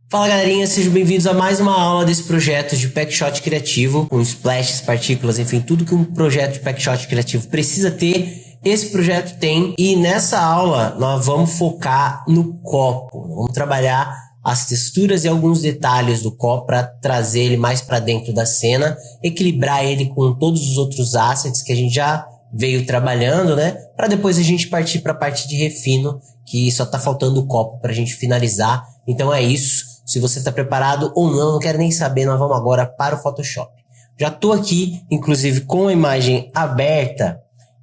Fala galerinha, sejam bem-vindos a mais uma aula desse projeto de Packshot criativo, com splashes, partículas, enfim, tudo que um projeto de Packshot criativo precisa ter, esse projeto tem. E nessa aula nós vamos focar no copo, vamos trabalhar as texturas e alguns detalhes do copo para trazer ele mais para dentro da cena, equilibrar ele com todos os outros assets que a gente já veio trabalhando, né? Para depois a gente partir para a parte de refino, que só tá faltando o copo para a gente finalizar. Então é isso. Se você está preparado ou não quero nem saber, nós vamos agora para o Photoshop. Já estou aqui, inclusive, com a imagem aberta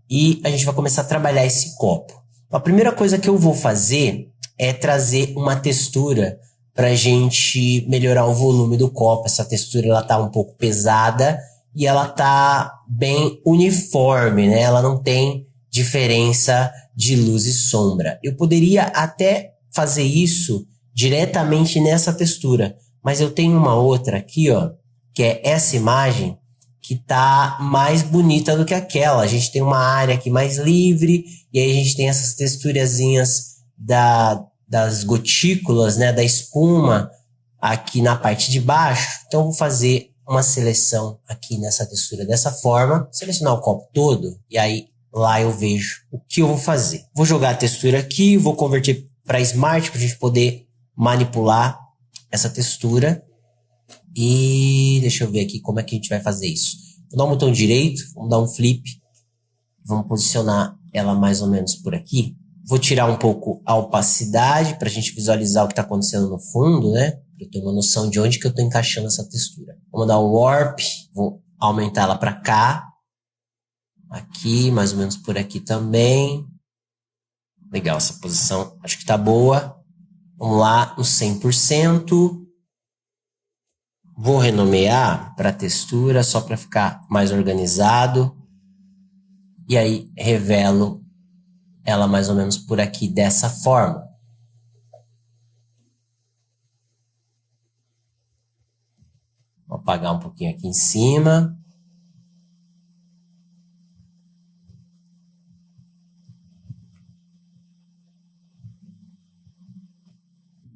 e a gente vai começar a trabalhar esse copo. A primeira coisa que eu vou fazer é trazer uma textura para a gente melhorar o volume do copo. Essa textura ela tá um pouco pesada e ela tá bem uniforme, né? Ela não tem diferença de luz e sombra. Eu poderia até fazer isso diretamente nessa textura, mas eu tenho uma outra aqui, ó, que é essa imagem que tá mais bonita do que aquela. A gente tem uma área aqui mais livre e aí a gente tem essas texturazinhas das gotículas, né, da espuma aqui na parte de baixo. Então eu vou fazer uma seleção aqui nessa textura dessa forma, selecionar o copo todo e aí lá eu vejo o que eu vou fazer. Vou jogar a textura aqui, vou converter para Smart para a gente poder manipular essa textura. E deixa eu ver aqui como é que a gente vai fazer isso. Vou dar um botão direito, vamos dar um flip, vamos posicionar ela mais ou menos por aqui. Vou tirar um pouco a opacidade para a gente visualizar o que está acontecendo no fundo, né? Para eu ter uma noção de onde que eu estou encaixando essa textura. Vamos dar um Warp, vou aumentar ela para cá. Aqui, mais ou menos por aqui também. Legal essa posição, acho que está boa. Vamos lá, no 100%. Vou renomear para textura, só para ficar mais organizado. E aí, revelo ela mais ou menos por aqui, dessa forma. Vou apagar um pouquinho aqui em cima.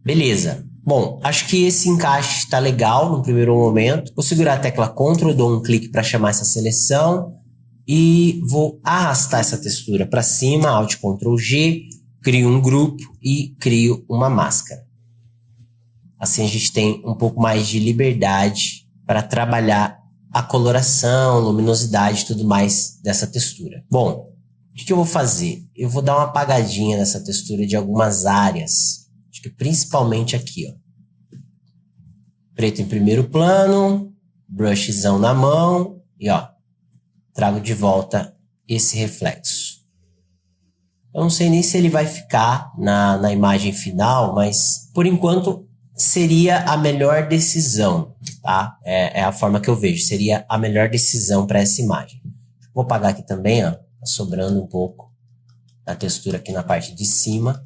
Beleza. Bom, acho que esse encaixe está legal no primeiro momento. Vou segurar a tecla Ctrl, dou um clique para chamar essa seleção e vou arrastar essa textura para cima, Alt Ctrl G, crio um grupo e crio uma máscara. Assim a gente tem um pouco mais de liberdade para trabalhar a coloração, luminosidade e tudo mais dessa textura. Bom, o que eu vou fazer? Eu vou dar uma apagadinha nessa textura de algumas áreas. Acho que principalmente aqui, ó. Preto em primeiro plano, brushzão na mão e ó, trago de volta esse reflexo. Eu não sei nem se ele vai ficar na imagem final, mas por enquanto seria a melhor decisão, tá? É a forma que eu vejo, seria a melhor decisão para essa imagem. Vou apagar aqui também, ó, tá sobrando um pouco da textura aqui na parte de cima.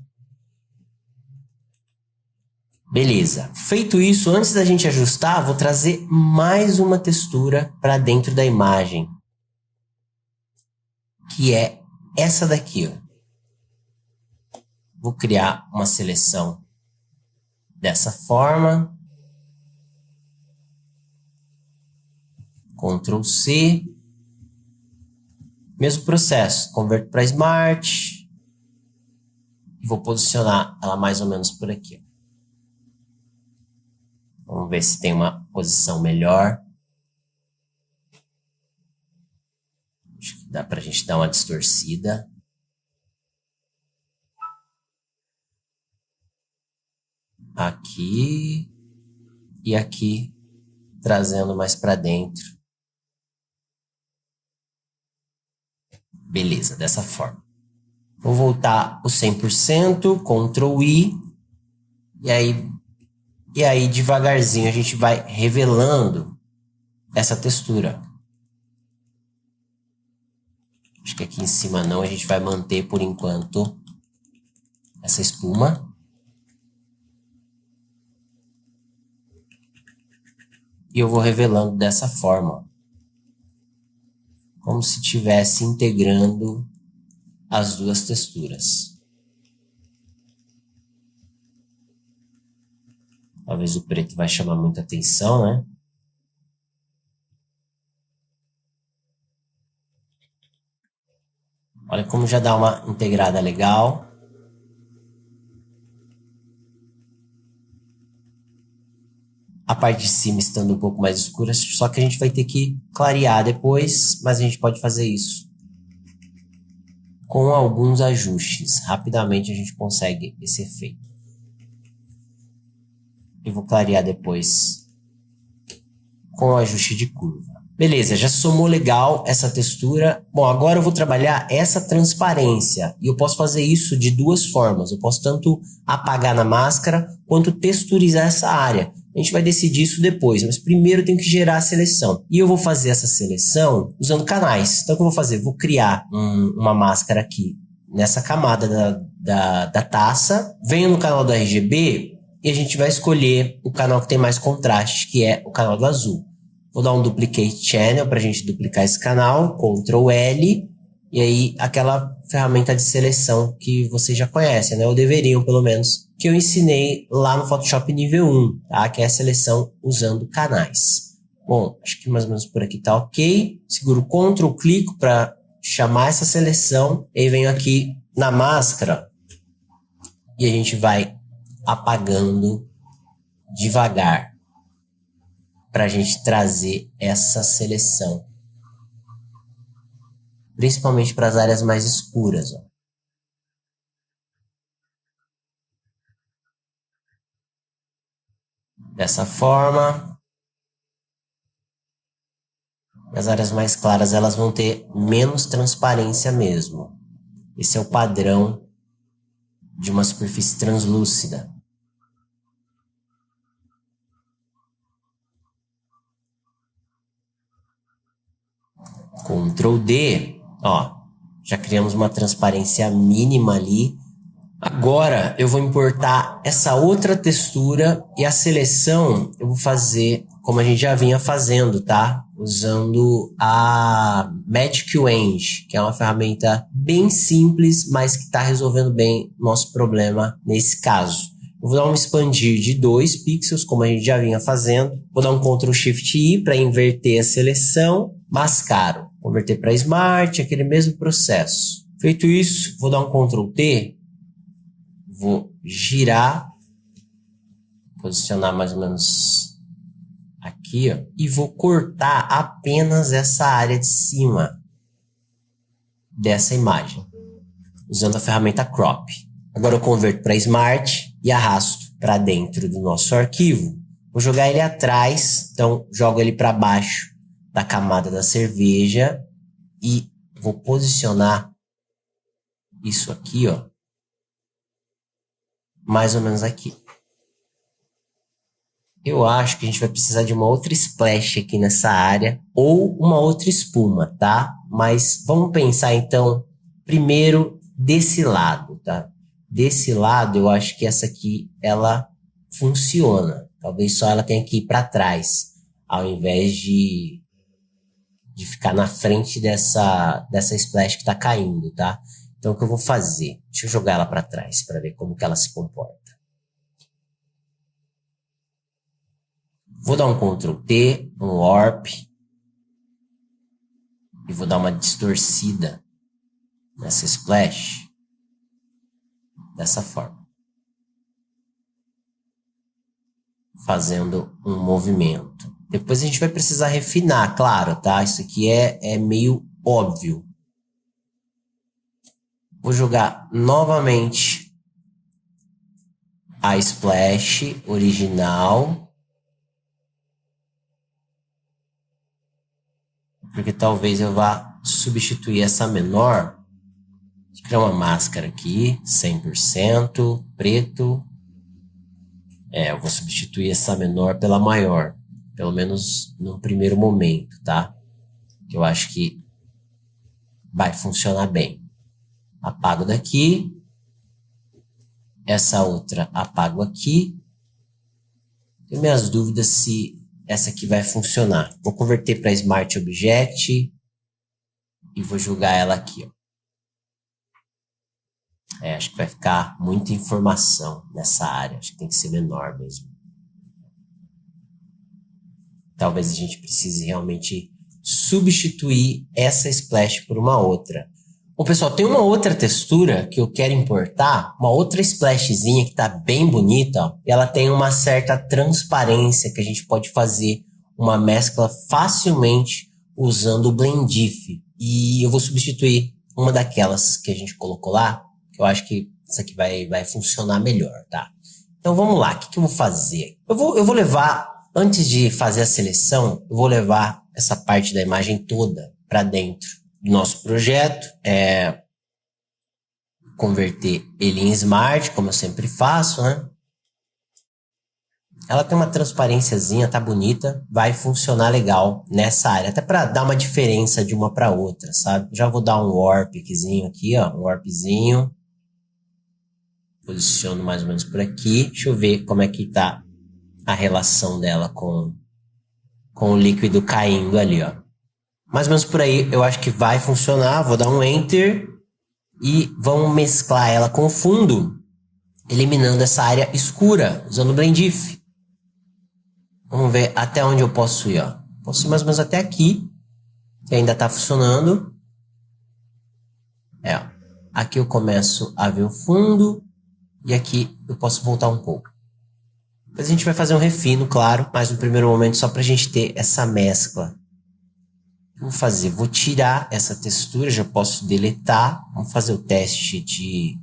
Beleza, feito isso, antes da gente ajustar, vou trazer mais uma textura para dentro da imagem, que é essa daqui, ó. Vou criar uma seleção dessa forma, Ctrl C, mesmo processo, converto para Smart, e vou posicionar ela mais ou menos por aqui, ó. Vamos ver se tem uma posição melhor. Acho que dá pra gente dar uma distorcida. Aqui e aqui, trazendo mais para dentro. Beleza, dessa forma. Vou voltar o 100%, Ctrl I, e aí devagarzinho a gente vai revelando essa textura. Acho que aqui em cima não, a gente vai manter por enquanto essa espuma. E eu vou revelando dessa forma, como se estivesse integrando as duas texturas. Talvez o preto vai chamar muita atenção, né? Olha como já dá uma integrada legal. A parte de cima estando um pouco mais escura, só que a gente vai ter que clarear depois, mas a gente pode fazer isso com alguns ajustes. Rapidamente a gente consegue esse efeito. Eu vou clarear depois com o ajuste de curva. Beleza, já somou legal essa textura. Bom, agora eu vou trabalhar essa transparência. E eu posso fazer isso de duas formas. Eu posso tanto apagar na máscara, quanto texturizar essa área. A gente vai decidir isso depois, mas primeiro eu tenho que gerar a seleção. E eu vou fazer essa seleção usando canais. Então o que eu vou fazer? Vou criar uma máscara aqui nessa camada da taça. Venho no canal do RGB e a gente vai escolher o canal que tem mais contraste, que é o canal do azul. Vou dar um Duplicate Channel para a gente duplicar esse canal, Ctrl L, e aí aquela ferramenta de seleção que vocês já conhecem, né? Ou deveriam, pelo menos, que eu ensinei lá no Photoshop nível 1, tá? Que é a seleção usando canais. Bom, acho que mais ou menos por aqui tá ok. Seguro Ctrl, clico para chamar essa seleção, e aí venho aqui na máscara e a gente vai apagando devagar para a gente trazer essa seleção, principalmente para as áreas mais escuras. Ó. Dessa forma, as áreas mais claras elas vão ter menos transparência mesmo. Esse é o padrão de uma superfície translúcida. Ctrl D, ó, já criamos uma transparência mínima ali. Agora eu vou importar essa outra textura e a seleção eu vou fazer como a gente já vinha fazendo, tá? Usando a Magic Wand, que é uma ferramenta bem simples, mas que está resolvendo bem nosso problema nesse caso. Eu vou dar um expandir de 2 pixels, como a gente já vinha fazendo. Vou dar um Ctrl Shift I para inverter a seleção. Mascaro. Converter para Smart, aquele mesmo processo. Feito isso, vou dar um Ctrl T. Vou girar. Posicionar mais ou menos aqui, ó. E vou cortar apenas essa área de cima dessa imagem. Usando a ferramenta Crop. Agora eu converto para Smart e arrasto para dentro do nosso arquivo. Vou jogar ele atrás, então jogo ele para baixo da camada da cerveja e vou posicionar isso aqui, ó, mais ou menos aqui. Eu acho que a gente vai precisar de uma outra splash aqui nessa área ou uma outra espuma, tá? Mas vamos pensar então primeiro desse lado, tá? Desse lado eu acho que essa aqui ela funciona. Talvez só ela tenha que ir para trás, ao invés de ficar na frente dessa splash que está caindo, tá? Então o que eu vou fazer? Deixa eu jogar ela para trás para ver como que ela se comporta. Vou dar um Ctrl T, um Warp, e vou dar uma distorcida nessa splash, dessa forma. Fazendo um movimento. Depois a gente vai precisar refinar, claro, tá? Isso aqui é meio óbvio. Vou jogar novamente a splash original. Porque talvez eu vá substituir essa menor. Vou criar uma máscara aqui, 100%, preto. Eu vou substituir essa menor pela maior. Pelo menos no primeiro momento, tá? Que eu acho que vai funcionar bem. Apago daqui. Essa outra apago aqui. Tenho minhas dúvidas se essa aqui vai funcionar. Vou converter para Smart Object. E vou jogar ela aqui, ó. Acho que vai ficar muita informação nessa área. Acho que tem que ser menor mesmo. talvez a gente precise realmente substituir essa splash por uma outra. Bom, pessoal, tem uma outra textura que eu quero importar, uma outra splashzinha que tá bem bonita, ó, e ela tem uma certa transparência que a gente pode fazer uma mescla facilmente usando o Blendif. E eu vou substituir uma daquelas que a gente colocou lá, que eu acho que essa aqui vai funcionar melhor, tá? Então vamos lá, o que eu vou fazer? Eu vou levar, antes de fazer a seleção, eu vou levar essa parte da imagem toda para dentro do nosso projeto, converter ele em Smart, como eu sempre faço, né? Ela tem uma transparênciazinha, tá bonita, vai funcionar legal nessa área, até para dar uma diferença de uma para outra, sabe? Já vou dar um warpzinho aqui, ó, um warpzinho. Posiciono mais ou menos por aqui. Deixa eu ver como é que tá a relação dela com o líquido caindo ali, ó. Mais ou menos por aí eu acho que vai funcionar. Vou dar um Enter e vamos mesclar ela com o fundo, eliminando essa área escura, usando o Blendif. Vamos ver até onde eu posso ir, ó. Posso ir mais ou menos até aqui, que ainda tá funcionando. Ó. Aqui eu começo a ver o fundo e aqui eu posso voltar um pouco. Depois a gente vai fazer um refino, claro, mas no primeiro momento só pra gente ter essa mescla. Vou fazer, vou tirar essa textura, já posso deletar. Vamos fazer o teste de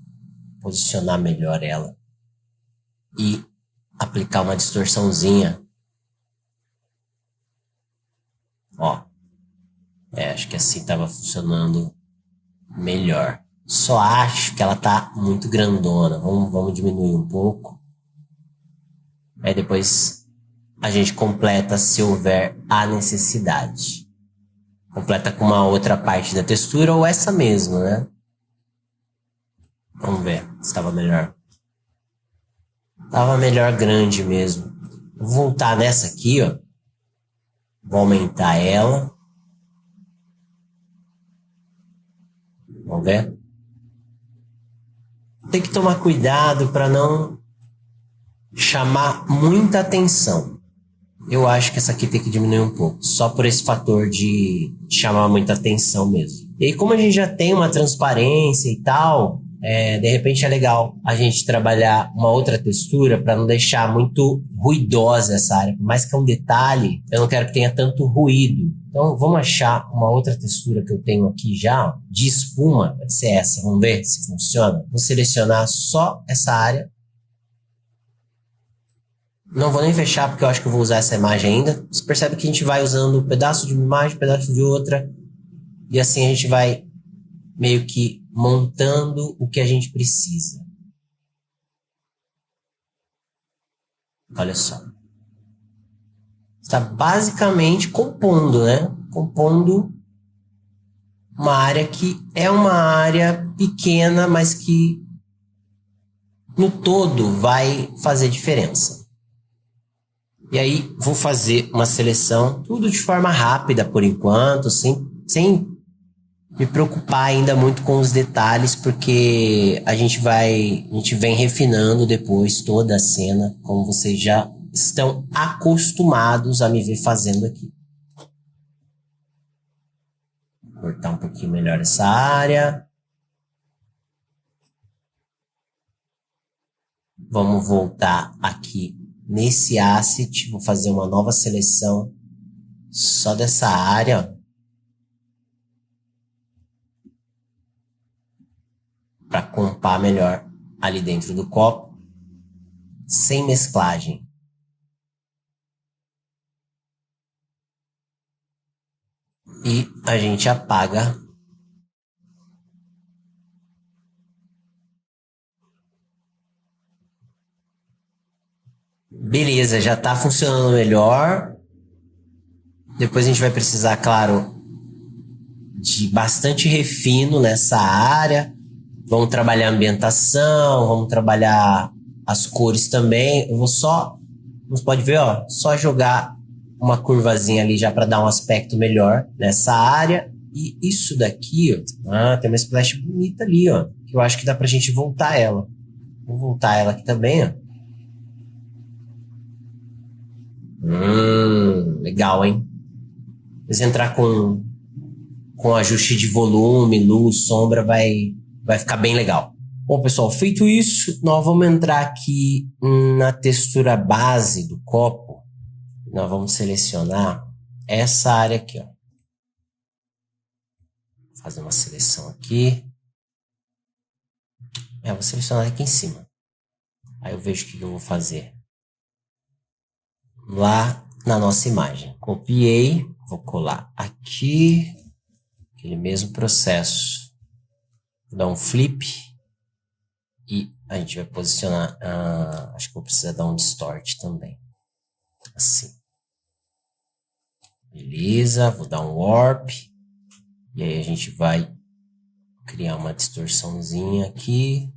posicionar melhor ela e aplicar uma distorçãozinha. Ó, acho que assim estava funcionando melhor. Só acho que ela tá muito grandona. Vamos diminuir um pouco. Aí depois a gente completa se houver a necessidade. Completa com uma outra parte da textura ou essa mesmo, né? Vamos ver se estava melhor. Tava melhor grande mesmo. Vou voltar nessa aqui, ó. Vou aumentar ela. Vamos ver. Tem que tomar cuidado para não chamar muita atenção. Eu acho que essa aqui tem que diminuir um pouco, só por esse fator de chamar muita atenção mesmo. E aí, como a gente já tem uma transparência e tal, de repente é legal a gente trabalhar uma outra textura para não deixar muito ruidosa essa área. Por mais que é um detalhe, eu não quero que tenha tanto ruído. Então vamos achar uma outra textura que eu tenho aqui já, ó, de espuma, pode ser essa, vamos ver se funciona. Vou selecionar só essa área. Não vou nem fechar porque eu acho que eu vou usar essa imagem ainda. Você percebe que a gente vai usando um pedaço de uma imagem, um pedaço de outra. E assim a gente vai meio que montando o que a gente precisa. Olha só. Está basicamente compondo, né? Compondo uma área que é uma área pequena, mas que no todo vai fazer diferença. E aí vou fazer uma seleção, tudo de forma rápida por enquanto, sem me preocupar ainda muito com os detalhes, porque a gente vem refinando depois toda a cena, como vocês já estão acostumados a me ver fazendo aqui. Vou cortar um pouquinho melhor essa área. Vamos voltar aqui nesse asset, vou fazer uma nova seleção só dessa área, para compar melhor ali dentro do copo, sem mesclagem. E a gente apaga beleza, já está funcionando melhor. Depois a gente vai precisar, claro, de bastante refino nessa área. Vamos trabalhar a ambientação, vamos trabalhar as cores também. Eu vou só, você pode ver, ó, só jogar uma curvazinha ali já para dar um aspecto melhor nessa área. E isso daqui, ó, tem uma splash bonita ali, ó, que eu acho que dá pra gente voltar ela. Vou voltar ela aqui também, ó. legal, hein? Mas entrar com ajuste de volume, luz, sombra, vai ficar bem legal. Bom, pessoal, feito isso, nós vamos entrar aqui na textura base do copo. Nós vamos selecionar essa área aqui, ó. Vou fazer uma seleção aqui. Vou selecionar aqui em cima. Aí eu vejo o que eu vou fazer. Lá na nossa imagem. Copiei, vou colar aqui. Aquele mesmo processo. Vou dar um flip. E a gente vai posicionar. Acho que vou precisar dar um distort também. Assim. Beleza, vou dar um warp. E aí a gente vai criar uma distorçãozinha aqui.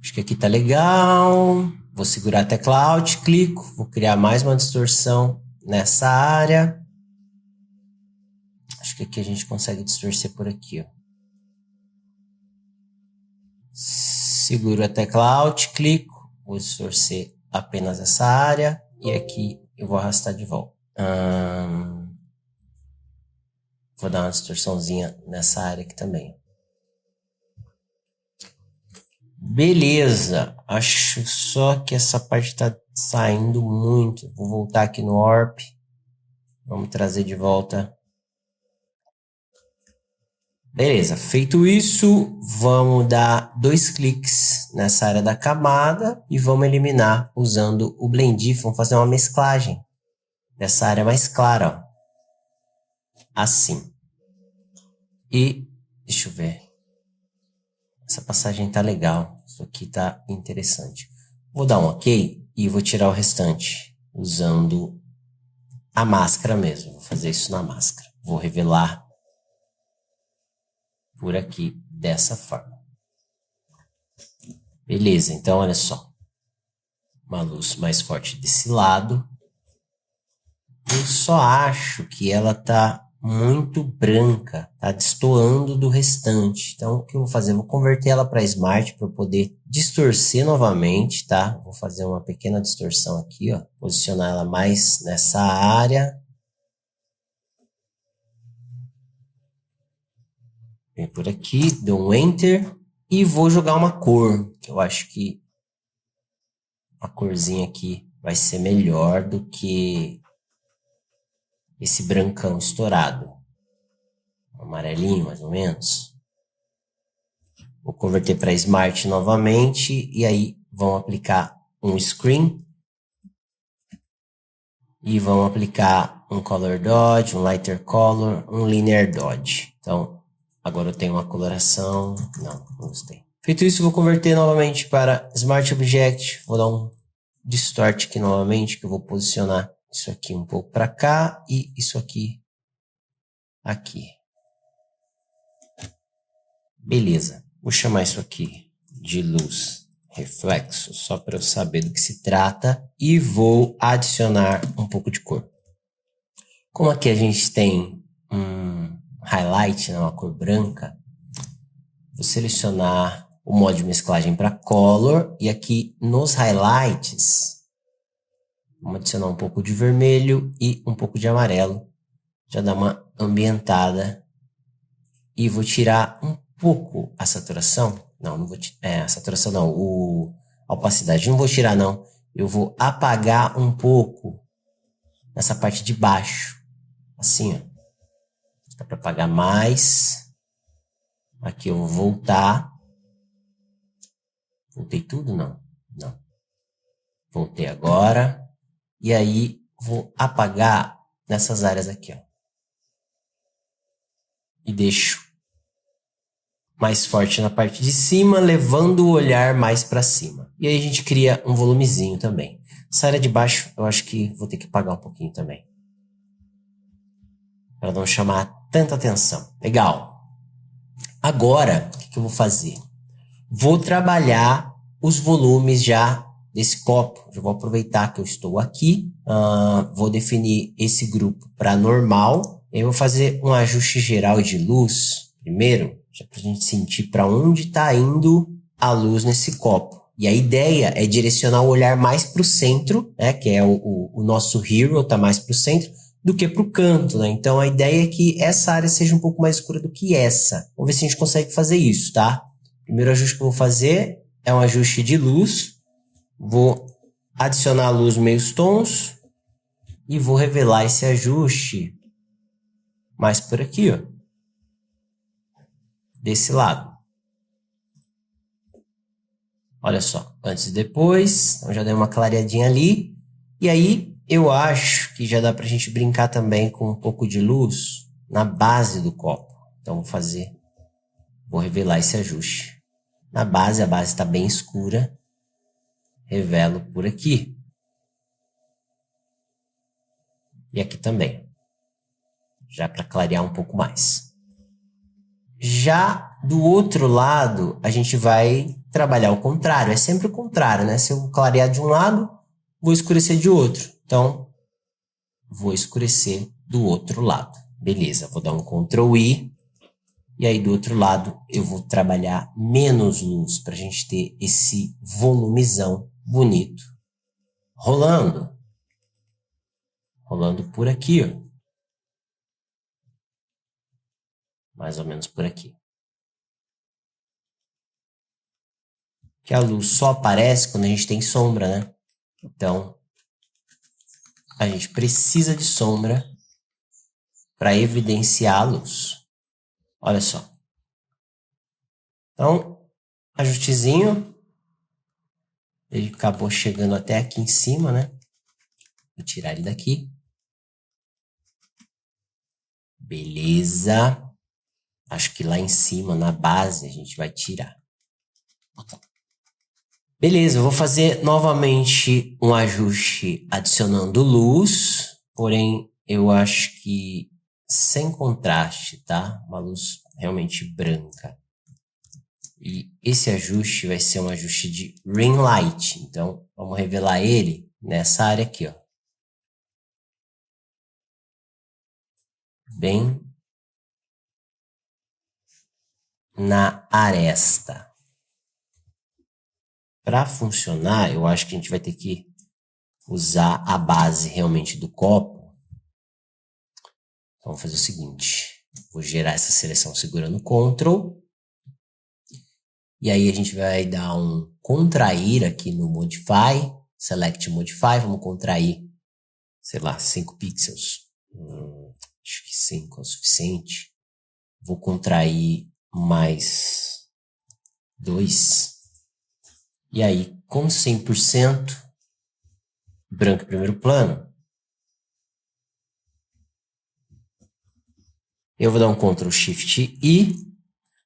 Acho que aqui tá legal. Vou segurar a tecla Alt, clico. Vou criar mais uma distorção nessa área. Acho que aqui a gente consegue distorcer por aqui, ó. Seguro a tecla Alt, clico. Vou distorcer apenas essa área. E aqui eu vou arrastar de volta. Vou dar uma distorçãozinha nessa área aqui também. Beleza. Acho só que essa parte está saindo muito. Vou voltar aqui no Warp. Vamos trazer de volta. Beleza, feito isso, vamos dar 2 cliques nessa área da camada e vamos eliminar usando o Blend. Vamos fazer uma mesclagem dessa área mais clara, ó. Assim. E, deixa eu ver. Essa passagem tá legal. Isso aqui tá interessante. Vou dar um OK e vou tirar o restante usando a máscara mesmo. Vou fazer isso na máscara. Vou revelar por aqui, dessa forma. Beleza, então olha só. Uma luz mais forte desse lado. Eu só acho que ela tá muito branca, tá destoando do restante. Então o que eu vou fazer? Eu vou converter ela para Smart para eu poder distorcer novamente, tá? Vou fazer uma pequena distorção aqui, ó. Posicionar ela mais nessa área. Vem por aqui, dou um Enter e vou jogar uma cor, que eu acho que a corzinha aqui vai ser melhor do que esse brancão estourado. Um amarelinho, mais ou menos. Vou converter para Smart novamente e aí vamos aplicar um Screen. E vamos aplicar um Color Dodge, um Lighter Color, um Linear Dodge. Então, agora eu tenho uma coloração. Não gostei. Feito isso, vou converter novamente para Smart Object. Vou dar um Distort aqui novamente, que eu vou posicionar isso aqui um pouco para cá e isso aqui aqui. Beleza. Vou chamar isso aqui de luz reflexo, só para eu saber do que se trata. E vou adicionar um pouco de cor. Como aqui a gente tem um highlight, né, uma cor branca, vou selecionar o modo de mesclagem para Color. E aqui nos highlights, vamos adicionar um pouco de vermelho e um pouco de amarelo. Já dá uma ambientada. E vou tirar um pouco a saturação. Não vou tirar. A saturação não. A opacidade. Não vou tirar, não. Eu vou apagar um pouco nessa parte de baixo. Assim, ó. Dá para apagar mais. Aqui eu vou voltar. Voltei tudo? Não. Não. Voltei agora. E aí, vou apagar nessas áreas aqui, ó. E deixo mais forte na parte de cima, levando o olhar mais para cima. E aí a gente cria um volumezinho também. Essa área de baixo, eu acho que vou ter que apagar um pouquinho também. Para não chamar tanta atenção. Legal. Agora, o que eu vou fazer? Vou trabalhar os volumes já desse copo. Já vou aproveitar que eu estou aqui. Vou definir esse grupo para normal. Eu vou fazer um ajuste geral de luz primeiro, já para a gente sentir para onde está indo a luz nesse copo. E a ideia é direcionar o olhar mais para o centro, né? Que é o nosso hero, tá mais para o centro, do que para o canto, né? Então a ideia é que essa área seja um pouco mais escura do que essa. Vamos ver se a gente consegue fazer isso, tá? O primeiro ajuste que eu vou fazer é um ajuste de luz. Vou adicionar a luz meios tons e vou revelar esse ajuste mais por aqui, ó. Desse lado. Olha só, antes e depois. Então já deu uma clareadinha ali. E aí eu acho que já dá pra gente brincar também com um pouco de luz na base do copo. Então vou revelar esse ajuste. Na base, a base está bem escura. Revelo por aqui. E aqui também. Já para clarear um pouco mais. Já do outro lado, a gente vai trabalhar o contrário. É sempre o contrário, né? Se eu clarear de um lado, vou escurecer de outro. Então, vou escurecer do outro lado. Beleza, vou dar um Ctrl I. E aí, do outro lado, eu vou trabalhar menos luz para a gente ter esse volumezão bonito. Rolando. Rolando por aqui, ó. Mais ou menos por aqui. Que a luz só aparece quando a gente tem sombra, né? Então, a gente precisa de sombra para evidenciar a luz. Olha só. Então, ajustezinho. Ele acabou chegando até aqui em cima, né? Vou tirar ele daqui. Beleza. Acho que lá em cima, na base, a gente vai tirar. Beleza, eu vou fazer novamente um ajuste adicionando luz. Porém, eu acho que sem contraste, tá? Uma luz realmente branca. E esse ajuste vai ser um ajuste de ring light. Então, vamos revelar ele nessa área aqui, ó. Bem na aresta. Para funcionar, eu acho que a gente vai ter que usar a base realmente do copo. Então, vamos fazer o seguinte. Vou gerar essa seleção segurando Ctrl. E aí a gente vai dar um contrair aqui no Modify. Select Modify. Vamos contrair, sei lá, 5 pixels. Acho que 5 é o suficiente. Vou contrair mais 2. E aí, com 100% branco em primeiro plano, eu vou dar um Ctrl Shift I,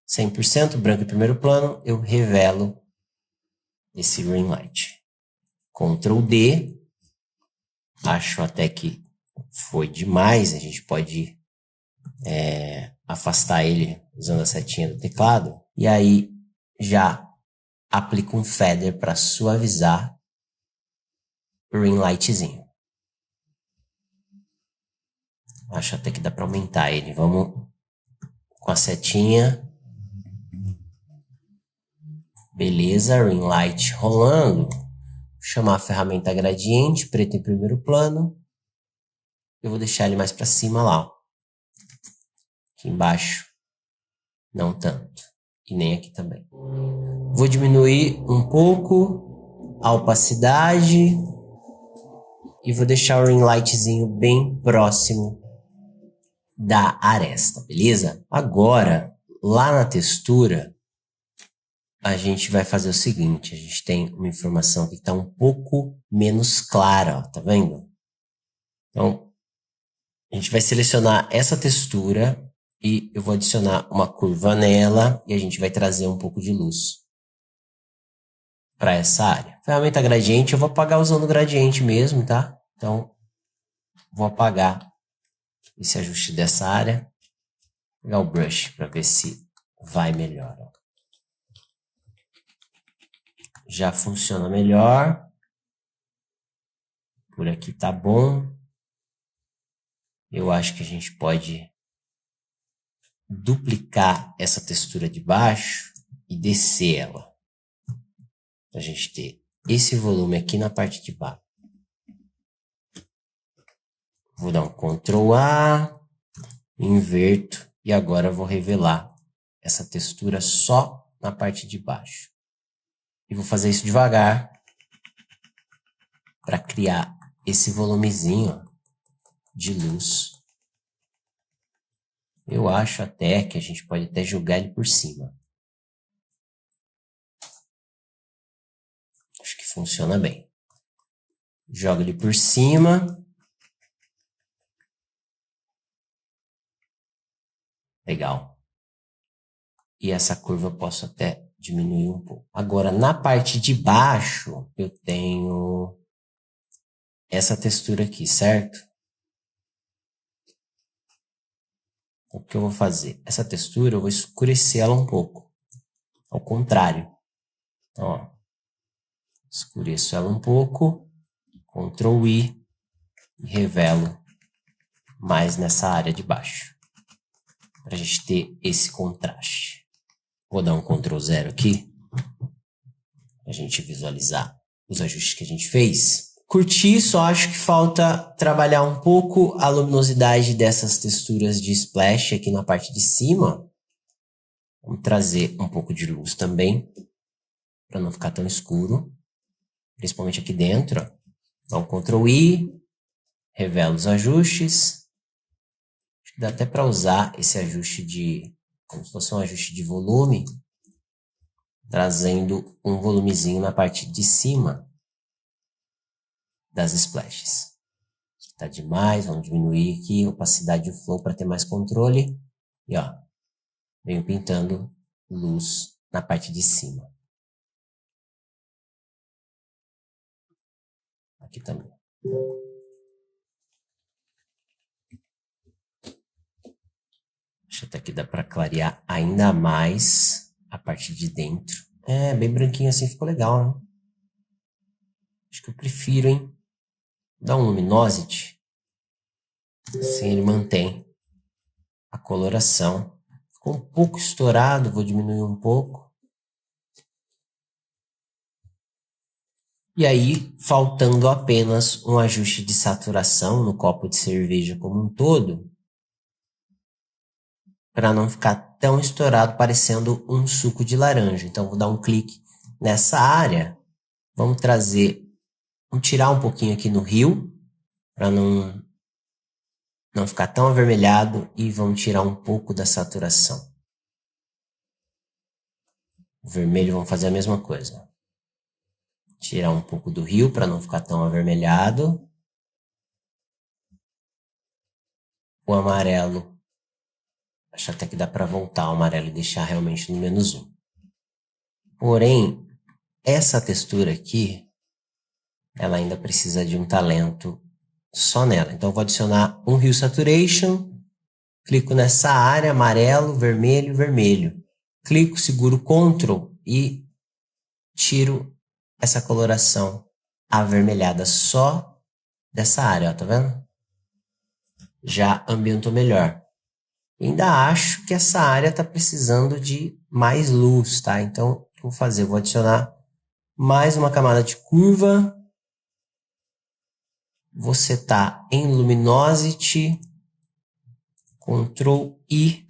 100% branco em primeiro plano, eu revelo esse ring light. Ctrl D, acho até que foi demais, a gente pode afastar ele usando a setinha do teclado. E aí, já aplico um feather para suavizar o ring lightzinho. Acho até que dá para aumentar ele. Vamos com a setinha. Beleza, ring light rolando. Vou chamar a ferramenta gradiente, preto em primeiro plano. Eu vou deixar ele mais para cima lá, ó. Aqui embaixo, não tanto. E nem aqui também. Vou diminuir um pouco a opacidade. E vou deixar o ring lightzinho bem próximo da aresta, beleza? Agora, lá na textura, a gente vai fazer o seguinte. A gente tem uma informação que está um pouco menos clara, ó, tá vendo? Então, a gente vai selecionar essa textura e eu vou adicionar uma curva nela e a gente vai trazer um pouco de luz para essa área. Ferramenta gradiente, eu vou apagar usando o gradiente mesmo, tá? Então, vou apagar esse ajuste dessa área. Vou pegar o brush para ver se vai melhor. Ó. Já funciona melhor. Por aqui tá bom. Eu acho que a gente pode duplicar essa textura de baixo e descer ela. Pra gente ter esse volume aqui na parte de baixo. Vou dar um Ctrl A, inverto e agora vou revelar essa textura só na parte de baixo. E vou fazer isso devagar para criar esse volumezinho de luz. Eu acho até que a gente pode até jogar ele por cima. Acho que funciona bem. Joga ele por cima. Legal. E essa curva eu posso até diminuir um pouco. Agora, na parte de baixo, eu tenho essa textura aqui, certo? O que eu vou fazer? Essa textura eu vou escurecer ela um pouco. Ao contrário. Então, ó, escureço ela um pouco. Ctrl I e revelo mais nessa área de baixo. Para a gente ter esse contraste. Vou dar um Ctrl 0 aqui. Para a gente visualizar os ajustes que a gente fez. Curti, só acho que falta trabalhar um pouco a luminosidade dessas texturas de splash aqui na parte de cima. Vamos trazer um pouco de luz também, para não ficar tão escuro. Principalmente aqui dentro. Ó. Dá um Ctrl I, revela os ajustes. Acho que dá até para usar esse ajuste de, como se fosse um ajuste de volume, trazendo um volumezinho na parte de cima das splashes. Tá demais, vamos diminuir aqui a opacidade do flow para ter mais controle. E ó, venho pintando luz na parte de cima. Aqui também. Acho até que dá para clarear ainda mais a parte de dentro. É, bem branquinho assim ficou legal, né? Acho que eu prefiro, hein? Dá um luminosity. Assim ele mantém a coloração. Ficou um pouco estourado, vou diminuir um pouco. E aí, faltando apenas um ajuste de saturação no copo de cerveja como um todo, para não ficar tão estourado, parecendo um suco de laranja. Então, vou dar um clique nessa área. Vamos tirar um pouquinho aqui no rio, para não ficar tão avermelhado, e vamos tirar um pouco da saturação. O vermelho vamos fazer a mesma coisa. Tirar um pouco do rio para não ficar tão avermelhado. O amarelo, acho até que dá para voltar o amarelo e deixar realmente no -1. Porém, essa textura aqui, ela ainda precisa de um talento só nela. Então, eu vou adicionar um Hue Saturation, clico nessa área, amarelo, vermelho, vermelho. Clico, seguro Ctrl e tiro essa coloração avermelhada só dessa área, ó, tá vendo? Já ambientou melhor. Ainda acho que essa área está precisando de mais luz, tá? Então, o que eu vou fazer? Eu vou adicionar mais uma camada de curva. Vou setar em Luminosity, Ctrl I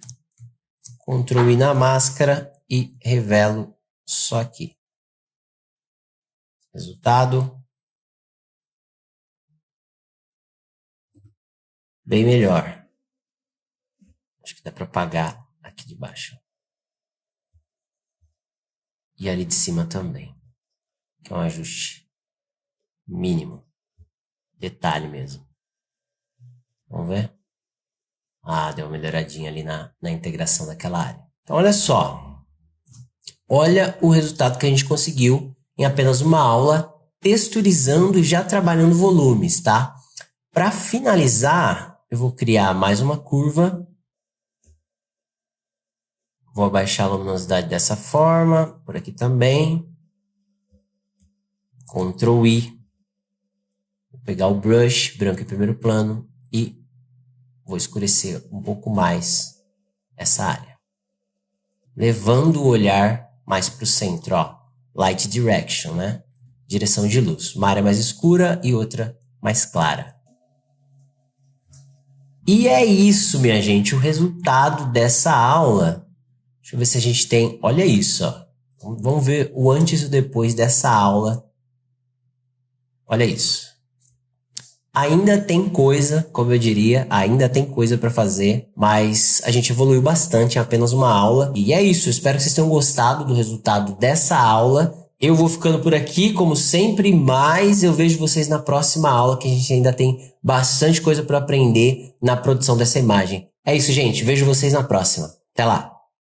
na máscara e revelo só aqui. Resultado. Bem melhor. Acho que dá para apagar aqui de baixo. E ali de cima também. Que é um ajuste mínimo. Detalhe mesmo. Vamos ver? Ah, deu uma melhoradinha ali na integração daquela área. Então, olha só. Olha o resultado que a gente conseguiu em apenas uma aula, texturizando e já trabalhando volumes, tá? Para finalizar, eu vou criar mais uma curva. Vou abaixar a luminosidade dessa forma, por aqui também. Ctrl I. Vou pegar o brush branco em primeiro plano e vou escurecer um pouco mais essa área. Levando o olhar mais para o centro, ó. light direction, né? Direção de luz. Uma área mais escura e outra mais clara. E é isso, minha gente, o resultado dessa aula. Deixa eu ver se a gente tem... Olha isso, ó. Vamos ver o antes e o depois dessa aula. Olha isso. Ainda tem coisa, como eu diria, ainda tem coisa para fazer, mas a gente evoluiu bastante em apenas uma aula. E é isso, eu espero que vocês tenham gostado do resultado dessa aula. Eu vou ficando por aqui, como sempre, mas eu vejo vocês na próxima aula, que a gente ainda tem bastante coisa para aprender na produção dessa imagem. É isso, gente. Vejo vocês na próxima. Até lá!